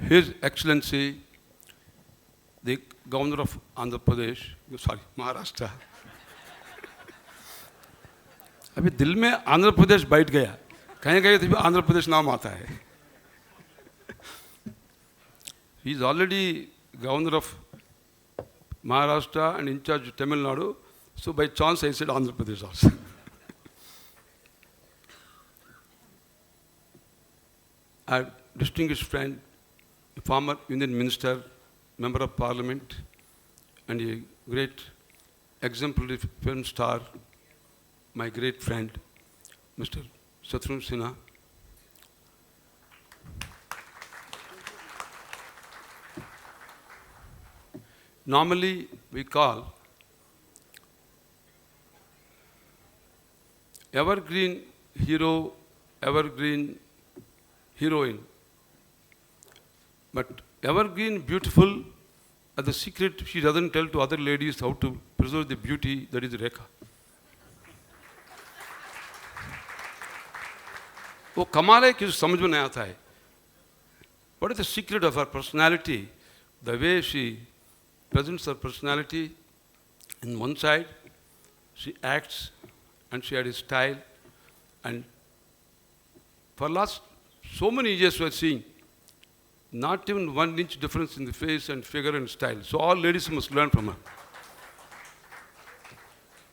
His Excellency, the Governor of Andhra Pradesh, Maharashtra. अभी दिल में आंध्र प्रदेश बैठ गया, कहीं कहीं तो आंध्र प्रदेश नाम आता है. He is already Governor of Maharashtra and in charge of Tamil Nadu, so by chance I said Andhra Pradesh also. Our distinguished friend, former Union Minister, Member of Parliament, and a great exemplary film star, my great friend, Mr. Shatrughan Sinha. Normally, we call evergreen hero, evergreen heroine. But evergreen beautiful, the secret she doesn't tell to other ladies how to preserve the beauty, that is Rekha. वो कमाल है कि समझ में नहीं आता है. What is the secret of her personality? The way she presents her personality. In one side, she acts and she had a style. And for last so many years we are seeing not even 1 inch difference in the face and figure and style. So all ladies must learn from her.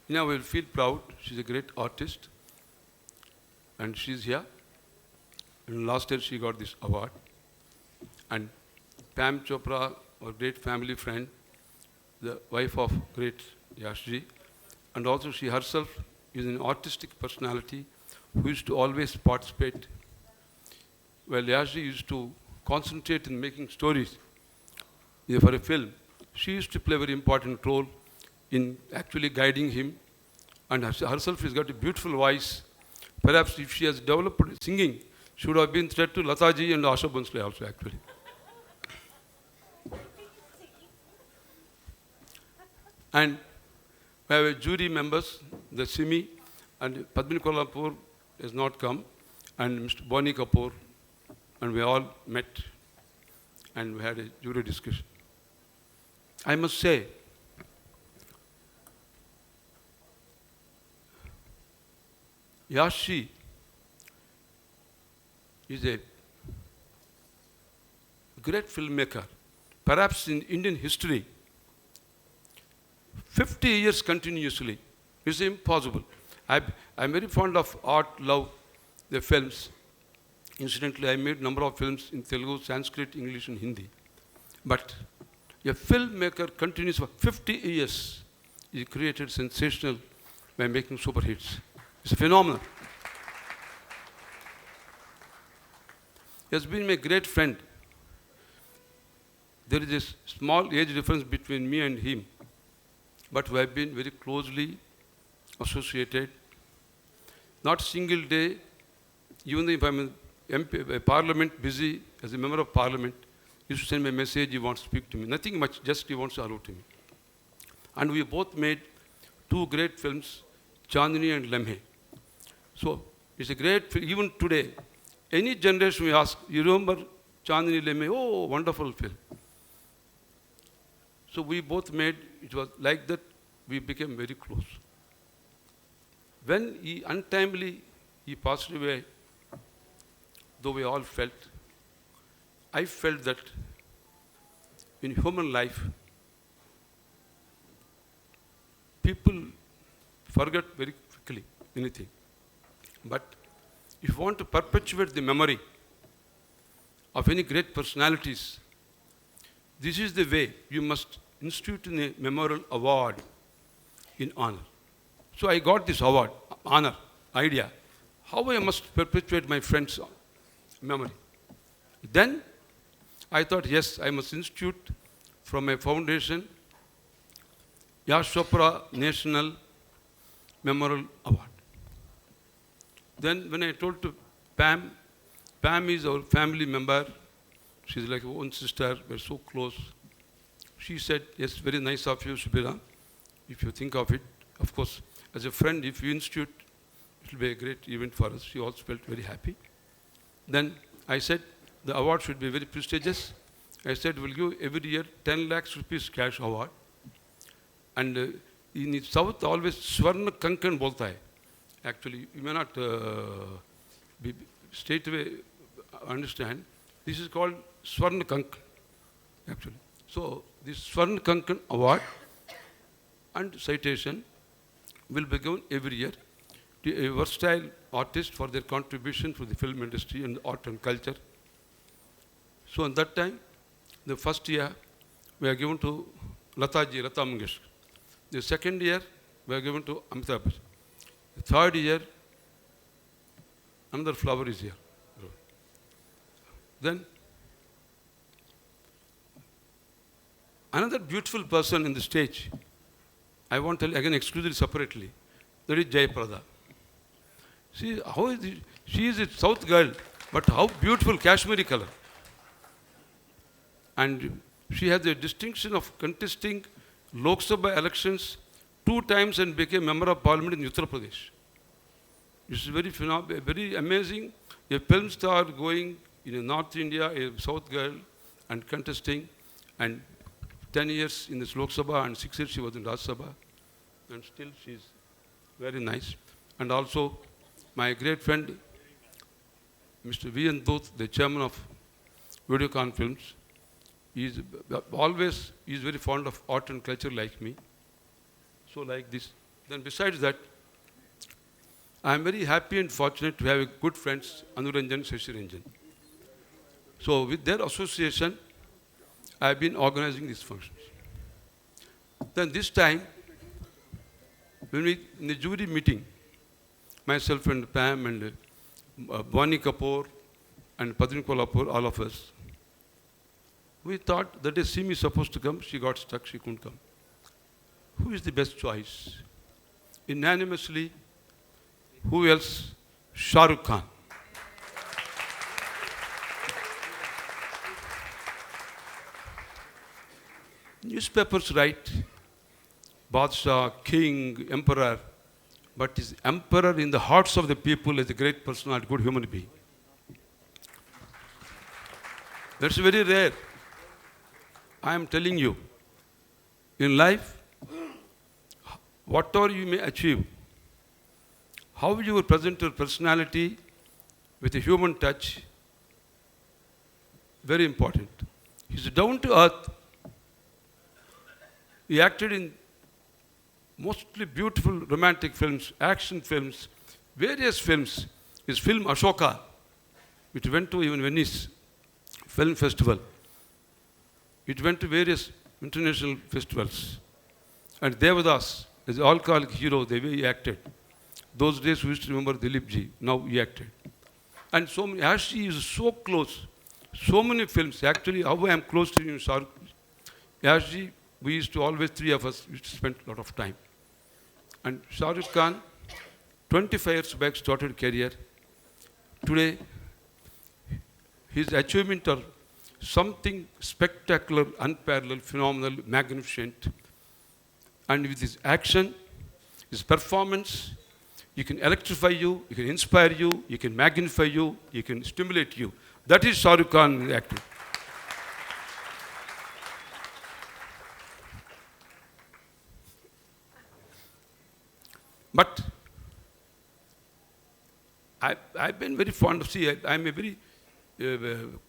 You know, we'll feel proud. She's a great artist. And she's here. And last year she got this award. And Pam Chopra, our great family friend, the wife of great Yashji, and also she herself is an artistic personality who used to always participate. Well, Yashji used to concentrate in making stories for a film. She used to play a very important role in actually guiding him. And herself has got a beautiful voice. Perhaps if she has developed singing, she would have been threat to Lataji and Asha Bhonsle also actually. And we have a jury members, the Simi, and Padmini Kolhapur has not come, and Mr. Bonnie Kapoor, and we all met and we had a jury discussion. I must say, Yashi is a great filmmaker. Perhaps in Indian history, 50 years continuously is impossible. I'm very fond of art, love, the films. Incidentally, I made a number of films in Telugu, Sanskrit, English, and Hindi. But a filmmaker continues for 50 years. He created sensational by making super hits. It's phenomenal. He has been my great friend. There is a small age difference between me and him, but we have been very closely associated. Not a single day, even if I'm a parliament busy as a member of parliament, he used to send me a message, he wants to speak to me. Nothing much, just he wants to hello to me. And we both made 2 great films, Chandni and Lemhe. So it's a great film. Even today, any generation we ask, you remember Chandni Lemhe? Oh, wonderful film. So we both made, it was like that we became very close. When he untimely, he passed away, though we all felt, I felt that in human life, people forget very quickly anything. But if you want to perpetuate the memory of any great personalities, this is the way you must institute a memorial award in honor. So I got this award, honor, idea, how I must perpetuate my friend's memory. Then I thought, yes, I must institute from a foundation, Yash Chopra National Memorial Award. Then when I told to Pam, Pam is our family member, she's like our own sister, we're so close. She said, yes, very nice of you, Subira, if you think of it. Of course, as a friend, if you institute, it will be a great event for us. She also felt very happy. Then I said, the award should be very prestigious. I said, we'll give every year 10 lakhs rupees cash award. And in the South, always Swarna Kankan bolta hai. Actually, you may not be straight away understand. This is called Swarna Kankan, actually. So, this Swarna Kankan award and citation will be given every year to a versatile artist for their contribution to the film industry and art and culture. So, at that time, the first year, we are given to Lata Mangeshkar. The second year, we are given to Amitabh Bachchan. The third year, another flower is here. Then, another beautiful person in the stage, I want to tell again exclusively separately, that is Jayaprada. See, how is it? She is a South girl, but how beautiful Kashmiri color. And she has the distinction of contesting Lok Sabha elections 2 times and became member of parliament in Uttar Pradesh. It's very amazing. A film star going in North India, a South girl, and contesting, and 10 years in this Lok Sabha and 6 years she was in Rajya Sabha, and still she's very nice. And also, my great friend, Mr. V.N. Dhoot, the chairman of Videocon Films, he is very fond of art and culture like me. So like this. Then besides that, I am very happy and fortunate to have good friends, Anuranjan, Shashiranjan. So with their association, I have been organizing these functions. Then this time, when we, in the jury meeting, myself and Pam and Bwani Kapoor and Padrin Kolhapur, all of us, we thought that day Simi is supposed to come, she got stuck, she couldn't come. Who is the best choice? Unanimously, who else? Shah Rukh Khan. Newspapers write Badshah, king, emperor, but is emperor in the hearts of the people as a great personality, good human being. That's very rare. I am telling you, in life, whatever you may achieve, how you will present your personality with a human touch, very important. He's down to earth. He acted in mostly beautiful romantic films, action films, various films. His film Ashoka, which went to even Venice Film Festival. It went to various international festivals. And Devadas, as an alcoholic hero, the way he acted. Those days we used to remember Dilip Ji, now he acted. And so many, as he is so close, so many films, actually how I am close to him, Shahrukh, as he, we used to always, 3 of us, used to spend a lot of time. And Shah Rukh Khan, 25 years back, started career. Today, his achievements are something spectacular, unparalleled, phenomenal, magnificent. And with his action, his performance, he can electrify you, he can inspire you, he can magnify you, he can stimulate you. That is Shah Rukh Khan acting. But I've been very fond of, see, I'm a very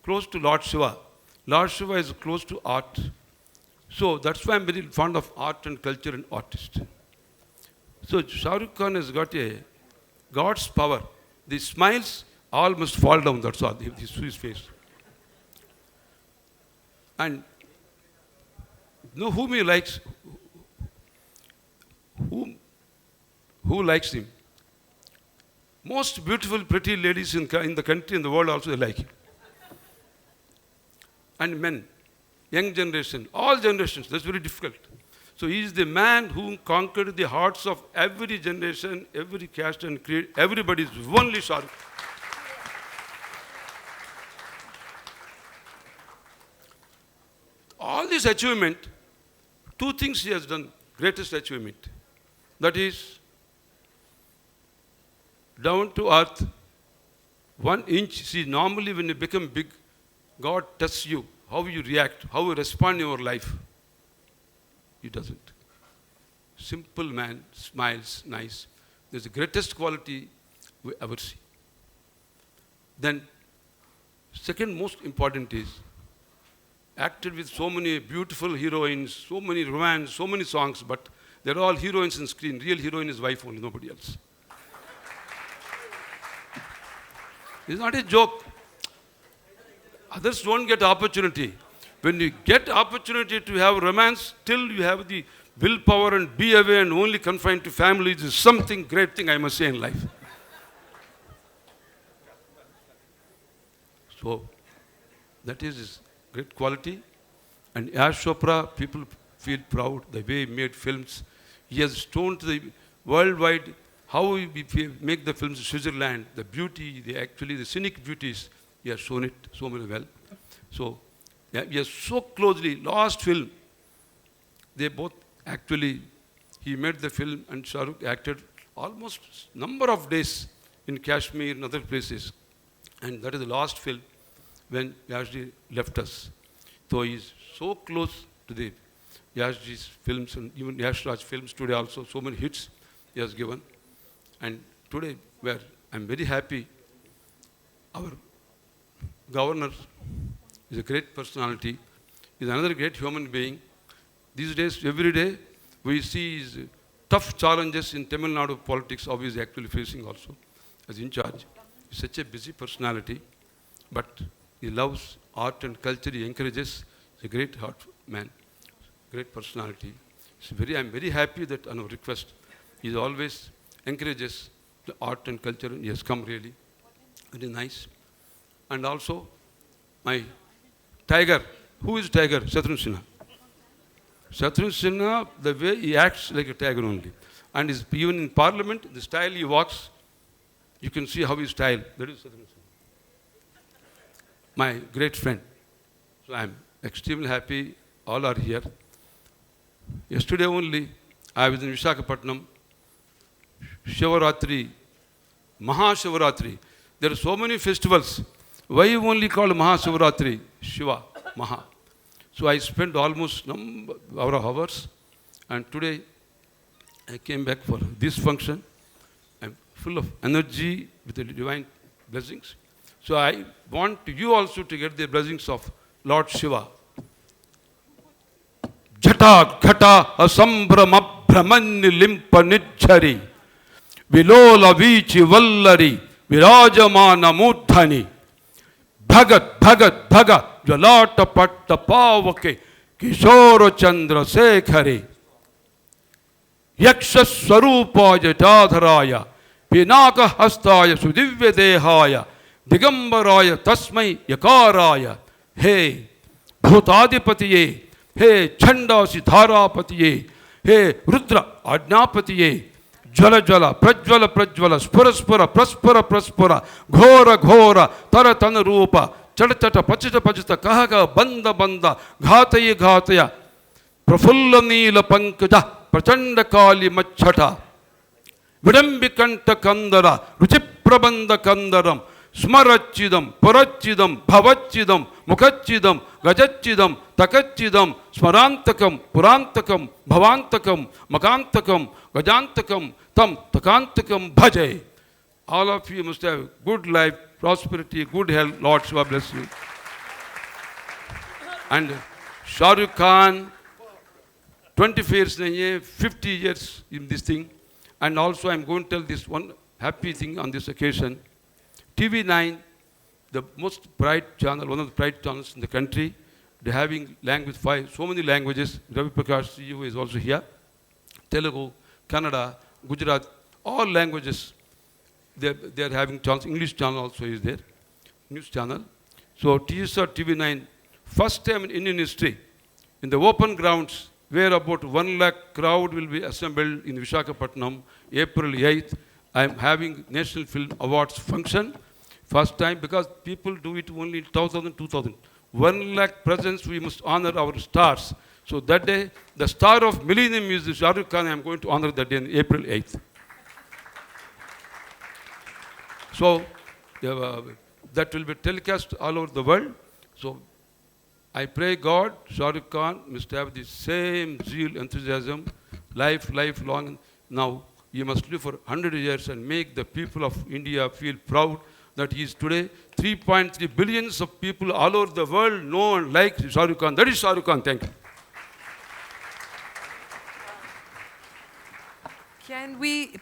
close to Lord Shiva. Lord Shiva is close to art. So that's why I'm very fond of art and culture and artist. So Shah Rukh Khan has got a God's power. The smiles all must fall down, that's all, his face. And know whom he likes, who likes him? Most beautiful, pretty ladies in the country and the world also they like him. And men, young generation, all generations, that's very difficult. So he is the man who conquered the hearts of every generation, every caste and creed. Everybody is only Shah Rukh. All this achievement, 2 things he has done, greatest achievement. That is, down to earth, 1 inch. See, normally when you become big, God tests you, how you react, how you respond in your life. He doesn't. Simple man, smiles, nice. That's the greatest quality we ever see. Then, second most important is, acted with so many beautiful heroines, so many romance, so many songs, but they're all heroines on screen. Real heroine is wife only, nobody else. It's not a joke. Others don't get opportunity. When you get opportunity to have romance, still you have the willpower and be away and only confined to families is something great thing I must say in life. So, that is his great quality. And Yash Chopra, people feel proud the way he made films. He has shown to the worldwide how we make the films in Switzerland, the beauty, the scenic beauties, he has shown it so very well. So, yeah, he has so closely, last film, they both actually, he made the film and Shah Rukh acted almost number of days in Kashmir and other places. And that is the last film when Yashji left us. So he is so close to the Yashji's films and even Yash Raj films today also, so many hits he has given. And today, where I'm very happy, our governor is a great personality, is another great human being. These days, every day, we see his tough challenges in Tamil Nadu politics, how he is actually facing also as in charge. He's such a busy personality, but he loves art and culture, he encourages. He's a great heart man, great personality. I'm very happy that on our request, he always encourages the art and culture. He has come really, very nice. And also, my tiger. Who is tiger? Shatrughan Sinha. Shatrughan Sinha, the way he acts like a tiger only. And even in parliament, the style he walks, you can see how his style. That is Shatrughan Sinha. My great friend. So I'm extremely happy all are here. Yesterday only, I was in Visakhapatnam. Shivaratri, Mahashivaratri. There are so many festivals. Why you only call Mahashivaratri? Shiva, Maha. So I spent almost number of hours, and today I came back for this function. I'm full of energy with the divine blessings. So I want you also to get the blessings of Lord Shiva. Jata Ghata Asambhrama Brahmani Limpa Nijjari Vilola Vichi Vallari Virajamana Mudhani Bhagat Bhagat Bhaga Jalata Patta Pavake Kishora Chandra Sekhari Yaksha Swarupa Jatadharaya Pinaka Hastaya Sudivya Dehaya Digambaraya Tasmai Yakaraya Hey Bhutadipatiye Hey Chandasi Dharapatiye Hey Rudra Ajnapatiye Jala Jala Prajvala Prajvala Spura Spura Praspura Praspura Ghora Ghora Taratana Rupa Chata Chata Pachita Pachita Kahaga Banda Banda Ghataya Ghataya Prafulla Neela Pankaja Prachanda Kali Machata Vidambikanta Kandara Ruchiprabanda Kandaram Smarachidam, Parachidam, Bhavachidam, Mukachidam, Gajachidam, Takachidam, Smarantakam, Purantakam, Bhavantakam, Makantakam, Gajantakam, Tam, Takantakam, Bhajay. All of you must have good life, prosperity, good health. Lord Shiva bless you. And Shah Rukh Khan, 25 years, 50 years in this thing. And also I'm going to tell this one happy thing on this occasion. TV9, the most pride channel, one of the pride channels in the country, they're having language, so many languages. Ravi Prakash CEO is also here. Telugu, Kannada, Gujarat, all languages. They're having channels. English channel also is there, news channel. So TSR TV9, first time in Indian history, in the open grounds, where about 1 lakh crowd will be assembled in Visakhapatnam, April 8th. I'm having National Film Awards function. First time, because people do it only 1,000, 2,000. 1 lakh presence, we must honor our stars. So that day, the star of millennium is Shah Rukh Khan. I'm going to honor that day on April 8th. So that will be telecast all over the world. So I pray God, Shah Rukh Khan must have the same zeal, enthusiasm, lifelong. Now he must live for 100 years and make the people of India feel proud that he is today 3.3 billions of people all over the world know and like Shah Rukh Khan. That is Shah Rukh Khan. Thank you. Can we